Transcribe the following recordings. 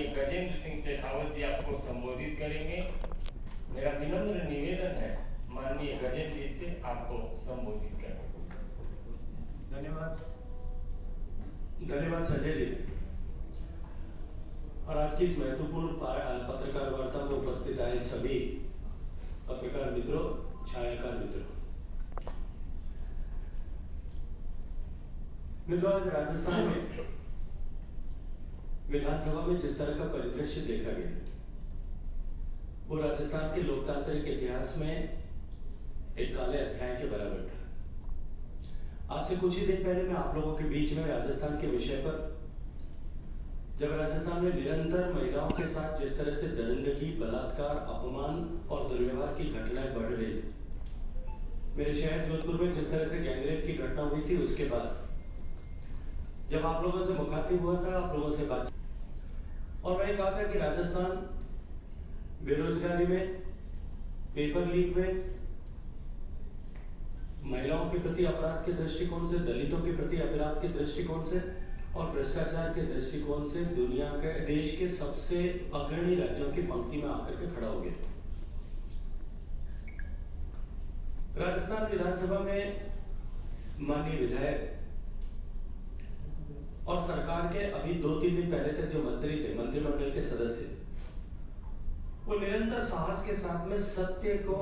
माननीय गजेंद्र सिंह शेखावत जी आपको संबोधित करेंगे। मेरा विनम्र निवेदन है माननीय गजेंद्र जी से आपको संबोधित करें। धन्यवाद संजय जी। और आज की इस महत्वपूर्ण पत्रकार वार्ता में उपस्थित आए सभी पत्रकार मित्रों, छायाकार मित्रों, आज राजस्थान में विधानसभा में जिस तरह का परिदृश्य देखा गया वो राजस्थान के लोकतांत्रिक इतिहास में एक काले अध्याय के बराबर था। आज से कुछ ही दिन पहले मैं आप लोगों के बीच में राजस्थान के विषय पर, जब राजस्थान में निरंतर महिलाओं के साथ जिस तरह से दरिंदगी, बलात्कार, अपमान और दुर्व्यवहार की घटनाएं बढ़ रही थी, मेरे शहर जोधपुर में जिस तरह से गैंगरेप की घटना हुई थी, उसके बाद जब आप लोगों से मुखातिब हुआ था, आप लोगों से बात, और मैंने कहा था कि राजस्थान बेरोजगारी में, पेपर लीक में, महिलाओं के प्रति अपराध के दृष्टिकोण से, दलितों के प्रति अपराध के दृष्टिकोण से और भ्रष्टाचार के दृष्टिकोण से दुनिया के, देश के सबसे अग्रणी राज्यों की पंक्ति में आकर के खड़ा हो गया। राजस्थान विधानसभा में माननीय विधायक और सरकार के अभी 2-3 दिन पहले तक जो मंत्री थे, मंत्रिमंडल के सदस्य, वो निरंतर साहस के साथ में सत्य को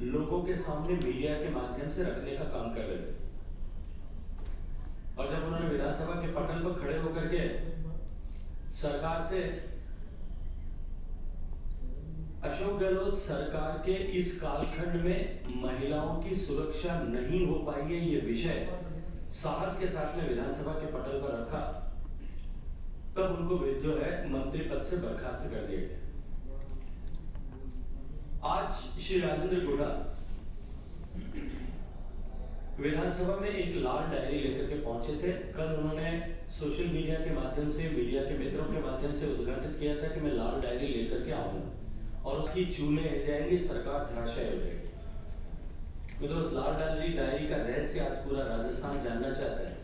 लोगों के सामने मीडिया के माध्यम से रखने का काम कर रहे थे। और जब उन्होंने विधानसभा के पटल पर खड़े होकर के सरकार से अशोक गहलोत सरकार के इस कालखंड में महिलाओं की सुरक्षा नहीं हो पाई है, ये विषय साहस के साथ में विधानसभा के पटल पर रखा, तब उनको जो है मंत्री पद से बर्खास्त कर दिया गया। आज श्री राजेंद्र गुड़ा विधानसभा में एक लाल डायरी लेकर के पहुंचे थे। कल उन्होंने सोशल मीडिया के माध्यम से, मीडिया के मित्रों के माध्यम से उद्घाटित किया था कि मैं लाल डायरी लेकर के आऊंगा और उसकी चूने हो जाएंगी, सरकार धराशायी हो जाएगी। तो उस लाल डायरी का रहस्य आज पूरा राजस्थान जानना चाहता है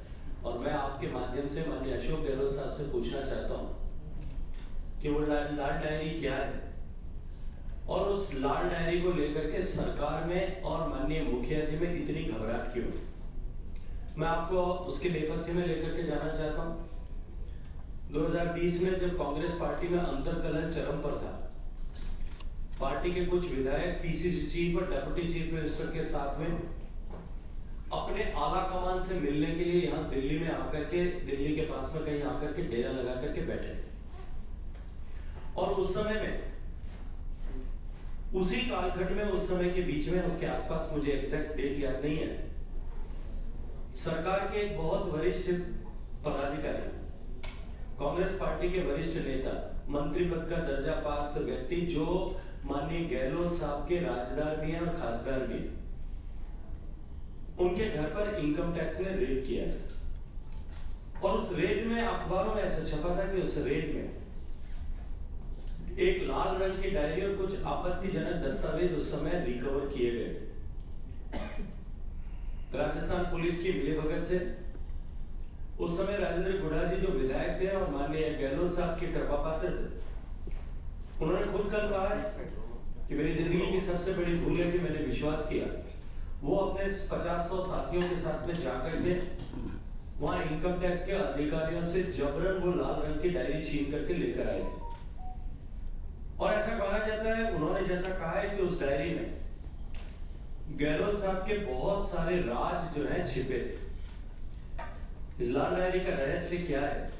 और मैं आपके माध्यम से माननीय अशोक गहलोत साहब से पूछना चाहता हूं कि वो लाल डायरी क्या है और उस लाल डायरी को लेकर के सरकार में और माननीय मुखिया जी में इतनी घबराहट क्यों। मैं आपको उसके नेपथ्य में लेकर के जाना चाहता हूं। 2020 में जब कांग्रेस पार्टी में अंतर्कलह चरम पर था, पार्टी के कुछ विधायक पीसीसी चीफ और डेप्यूटी चीफ मिनिस्टर के साथ में अपने आला कमान से मिलने के लिए यहां दिल्ली में आकर के, दिल्ली के पास में कहीं आकर के डेरा लगा करके बैठे। और उस समय में, उसी कालखंड में, उस समय के बीच में, उसके आसपास, मुझे एग्जैक्ट डेट याद नहीं है, सरकार के एक बहुत वरिष्ठ पदाधिकारी, कांग्रेस पार्टी के वरिष्ठ नेता, मंत्री पद का दर्जा प्राप्त व्यक्ति जो माननीय गहलोत साहब के राजदार भी हैं और खासदार भी हैं, उनके घर पर इनकम टैक्स ने रेड किया था। और उस रेड में अखबारों में ऐसा छपा था कि उस रेड में एक लाल रंग की डायरी और कुछ आपत्तिजनक दस्तावेज उस समय रिकवर किए गए थे। राजस्थान पुलिस की मिलीभगत से उस समय राजेंद्र गुड़ा जी जो विधायक थे और माननीय गहलोत साहब के कृपा पात्र थे, उन्होंने खुद कल कहा है कि मेरी जिंदगी की सबसे बड़ी भूल है कि मैंने विश्वास किया। वो अपने 50-100 साथियों के साथ में जाकर के वहां इनकम टैक्स के अधिकारियों से जबरन वो लाल रंग की डायरी छीन करके लेकर आए थे। और ऐसा कहा जाता है, उन्होंने जैसा कहा है कि उस डायरी में गहलोत साहब के बहुत सारे राज जो है छिपे थे। इस लाल डायरी का रहस्य क्या है,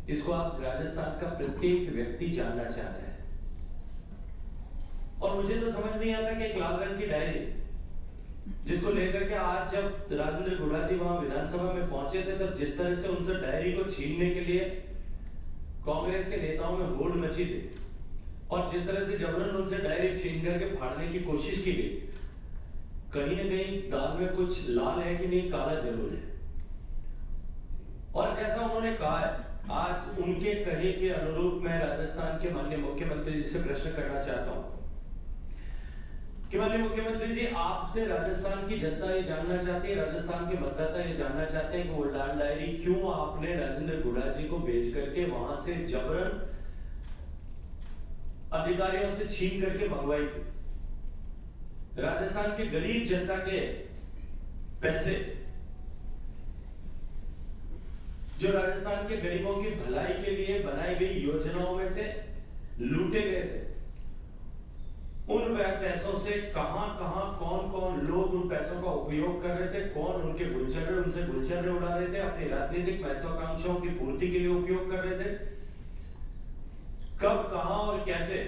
इसको आप राजस्थान का प्रत्येक व्यक्ति जानना चाहता है। और मुझे तो समझ नहीं आता कि एक लाल रंग की डायरी जिसको लेकर के आज जब राजेंद्र गुड़ा जी वहां विधानसभा में पहुंचे थे, तब जिस तरह से उनसे डायरी को छीनने के लिए कांग्रेस के नेताओं में होड़ मची थी और जिस तरह से जबरन उनसे डायरी छीन करके फाड़ने की कोशिश की गई, कहीं ना कहीं दाल में कुछ लाल है कि नहीं, काला जरूर है। और जैसा उन्होंने कहा है, आज उनके कहे के अनुरूप मैं राजस्थान के माननीय मुख्यमंत्री जी से प्रश्न करना चाहता हूं कि माननीय मुख्यमंत्री जी, आपसे राजस्थान की जनता ये जानना चाहती है, राजस्थान के मतदाता ये जानना चाहते हैं कि वो लाल डायरी क्यों आपने राजेंद्र गुड़ा जी को भेज करके वहां से जबरन अधिकारियों से छीन करके मंगवाई थी। राजस्थान के गरीब जनता के पैसे जो राजस्थान के गरीबों की भलाई के लिए बनाई गई योजनाओं में से लूटे गए थे, उन पैसों से कहां कहां कौन कौन लोग उन पैसों का उपयोग कर रहे थे, कौन उनके गुलछर्रे उनसे गुलछर्रे उड़ा रहे थे, अपनी राजनीतिक महत्वाकांक्षाओं की पूर्ति के लिए उपयोग कर रहे थे, कब कहां और कैसे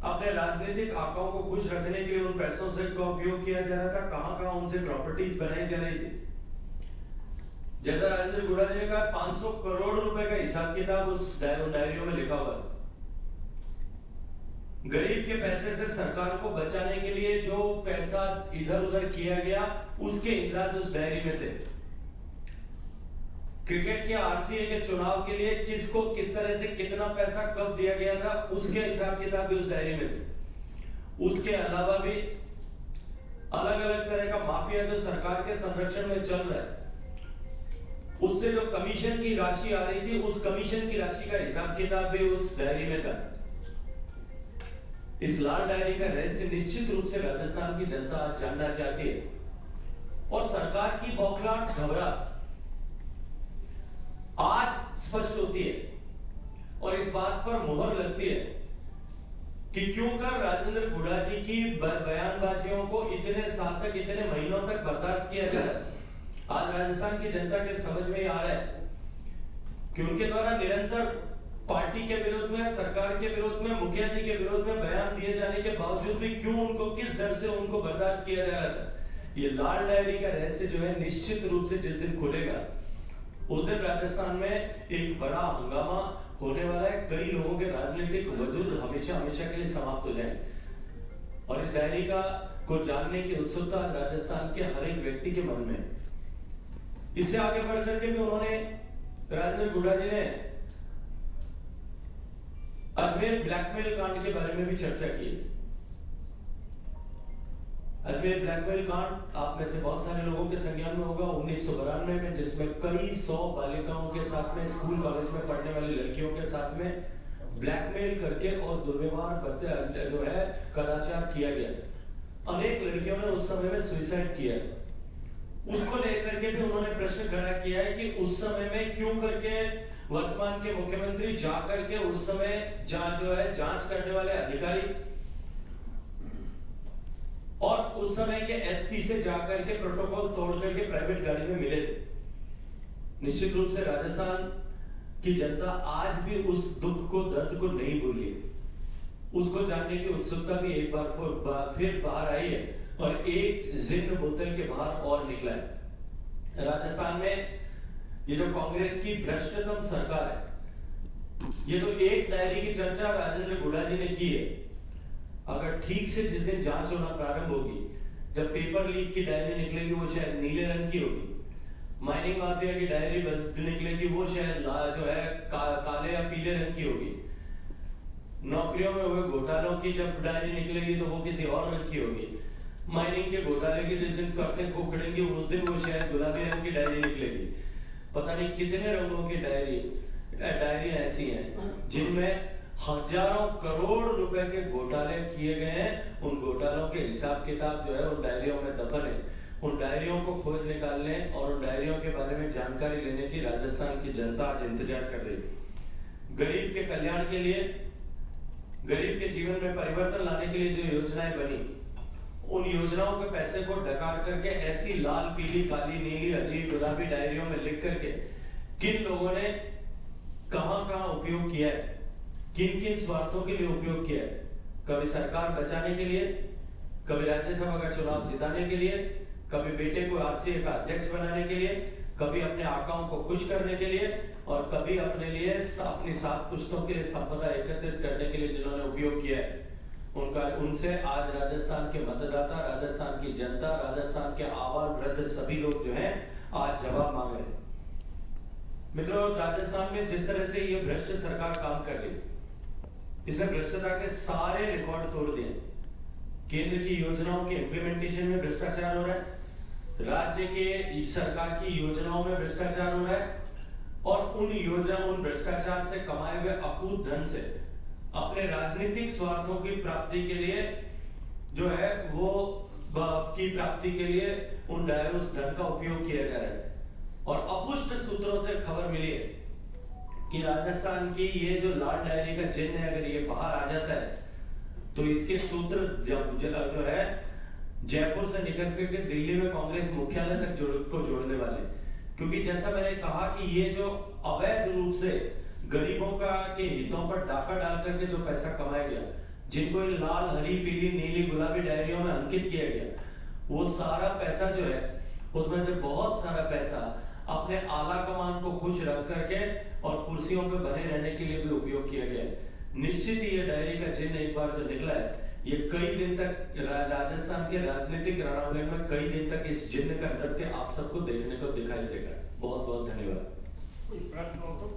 अपने राजनीतिक आकाओं को खुश रखने के लिए उन पैसों से का उपयोग किया जा रहा था, कहां कहां उनसे प्रॉपर्टीज बनाई जा रही थी। जैसा राजेंद्र गुड़ाजी ने कहा 500 करोड़ रुपए का हिसाब किताब उस डायरियों में लिखा हुआ है। गरीब के पैसे से सरकार को बचाने के लिए जो पैसा इधर उधर किया गया उसके इंद्राज उस डायरी में थे। क्रिकेट के आरसीए के चुनाव के लिए किसको किस तरह से कितना पैसा कब दिया गया था उसके हिसाब किताब भी उस डायरी में थे। उसके अलावा भी अलग अलग तरह का माफिया जो सरकार के संरक्षण में चल रहा है, उससे जो कमीशन की राशि आ रही थी उस कमीशन की राशि का हिसाब किताब भी उस डायरी में था। इस लाल डायरी का रहस्य निश्चित रूप से राजस्थान की जनता आज जानना चाहती है और सरकार की बौखलाहट घबराहट आज स्पष्ट होती है और इस बात पर मुहर लगती है कि क्यों कर राजेंद्र गुड़ाजी की बयानबाजियों को इतने साल तक इतने महीनों तक बर्दाश्त किया जा रहा है। आज राजस्थान की जनता के समझ में आ रहा है कि उनके द्वारा निरंतर पार्टी के विरोध में, सरकार के विरोध में, मुखिया जी के विरोध में बयान दिए जाने के बावजूद भी क्यों उनको किस डर से उनको बर्दाश्त किया जा रहा था। ये लाल डायरी का रहस्य जो है निश्चित रूप से जिस दिन खुलेगा उस दिन राजस्थान में एक बड़ा हंगामा होने वाला है। कई लोगों के राजनीतिक वजूद हमेशा हमेशा के लिए समाप्त हो जाएंगे और इस डायरी का को जानने की उत्सुकता राजस्थान के हर एक व्यक्ति के मन में। इससे आगे बढ़ करके भी उन्होंने राजेंद्र गुड़ाजी ने अजमेर ब्लैकमेल कांड के बारे में भी चर्चा की। अजमेर ब्लैकमेल कांड आप में से बहुत सारे लोगों के संज्ञान में होगा 1992 में, जिसमें कई 100 बालिकाओं के साथ में, स्कूल कॉलेज में पढ़ने वाली लड़कियों के साथ में ब्लैकमेल करके और दुर्व्यवहार जो है कदाचार किया गया। अनेक लड़कियों ने उस समय में सुसाइड किया। उसको लेकर के भी उन्होंने प्रश्न खड़ा किया है कि उस समय में क्यों करके वर्तमान के मुख्यमंत्री जाकर के उस समय जांच करने वाले अधिकारी और उस समय के एसपी से जाकर के प्रोटोकॉल तोड़ करके प्राइवेट गाड़ी में मिले थे। निश्चित रूप से राजस्थान की जनता आज भी उस दुख को, दर्द को नहीं भूली। उसको जानने की उत्सुकता भी एक बार फिर बाहर आई है और एक जिन्न बोतल के बाहर और निकला है। राजस्थान में ये जो कांग्रेस की भ्रष्टतम सरकार है, ये तो एक डायरी की चर्चा राजेंद्र गुड़ाजी ने की है। अगर ठीक से जिस दिन जांच होना प्रारंभ होगी, जब पेपर लीक की डायरी निकलेगी वो शायद नीले रंग की होगी, माइनिंग माफिया की डायरी निकलेगी वो शायद जो है काले या पीले रंग की होगी, नौकरियों में हुए घोटालों की जब डायरी निकलेगी तो वो किसी और रंग की होगी, माइनिंग के घोटाले की जिस दिन करते खोखड़ेंगे उस दिन वो शायद गुलाबी रंग की डायरी निकलेगी। पता नहीं कितने रंगों की डायरी ऐसी हैं जिनमें हजारों करोड़ रुपए के घोटाले किए गए हैं। उन घोटालों के हिसाब किताब जो है उन डायरियों में दफन है। उन डायरियों को खोज निकालने और उन डायरियों के बारे में जानकारी लेने की राजस्थान की जनता आज इंतजार कर रही है। गरीब के कल्याण के लिए, गरीब के जीवन में परिवर्तन लाने के लिए जो योजनाएं बनी, उन योजनाओं के पैसे को डकार करके ऐसी लाल, पीली, काली, नीली, हरी, गुलाबी डायरियों में लिख करके किन लोगों ने कहां उपयोग किया है, किन किन स्वार्थों के लिए उपयोग किया है। कभी सरकार बचाने के लिए, कभी राज्यसभा का चुनाव जिताने के लिए, कभी बेटे को आरसीए का अध्यक्ष बनाने के लिए, कभी अपने आकाओं को खुश करने के लिए और कभी अपने लिए अपनी 7 पुश्तों के लिए संपदा एकत्रित करने के लिए जिन्होंने उपयोग किया है, उनसे आज राजस्थान के मतदाता, राजस्थान की जनता, राजस्थान के आबाल वृद्ध सभी लोग जो हैं आज जवाब मांग रहे हैं। मित्रों, राजस्थान में जिस तरह से ये भ्रष्ट सरकार काम कर रही है, इसने भ्रष्टता के सारे रिकॉर्ड तोड़ दिए। केंद्र की योजनाओं के इंप्लीमेंटेशन में भ्रष्टाचार हो रहा है, राज्य के सरकार की योजनाओं में भ्रष्टाचार हो रहा है और उन योजना, उन भ्रष्टाचार से कमाए हुए अकूत धन से अपने राजनीतिक स्वार्थों की प्राप्ति के लिए जो है वो की प्राप्ति के लिए उस धन का उपयोग किया जा रहा है। और अपुष्ट सूत्रों से खबर मिली है कि राजस्थान की ये जो लाल डायरी का चिन्ह है, अगर ये बाहर आ जाता है तो इसके सूत्र जो है जयपुर से निकल करके दिल्ली में कांग्रेस मुख्यालय तक जोड़ने वाले। क्योंकि जैसा मैंने कहा कि ये जो अवैध रूप से गरीबों के हितों पर डाका डाल करके जो पैसा कमाया गया, जिनको इन लाल, हरी, पीली, नीली, गुलाबी डायरियों में अंकित किया गया, वो सारा पैसा जो है उसमें से बहुत सारा पैसा अपने आला कमान को खुश रख करके और कुर्सियों पे बने रहने के लिए भी उपयोग किया गया है। निश्चित ही ये डायरी का चिन्ह एक बार जो निकला है, ये कई दिन तक राजस्थान के राजनीतिक रणांगण में कई दिन तक इस चिन्ह का नृत्य आप सबको देखने को दिखाई देगा। बहुत बहुत धन्यवाद। कोई प्रश्न हो तो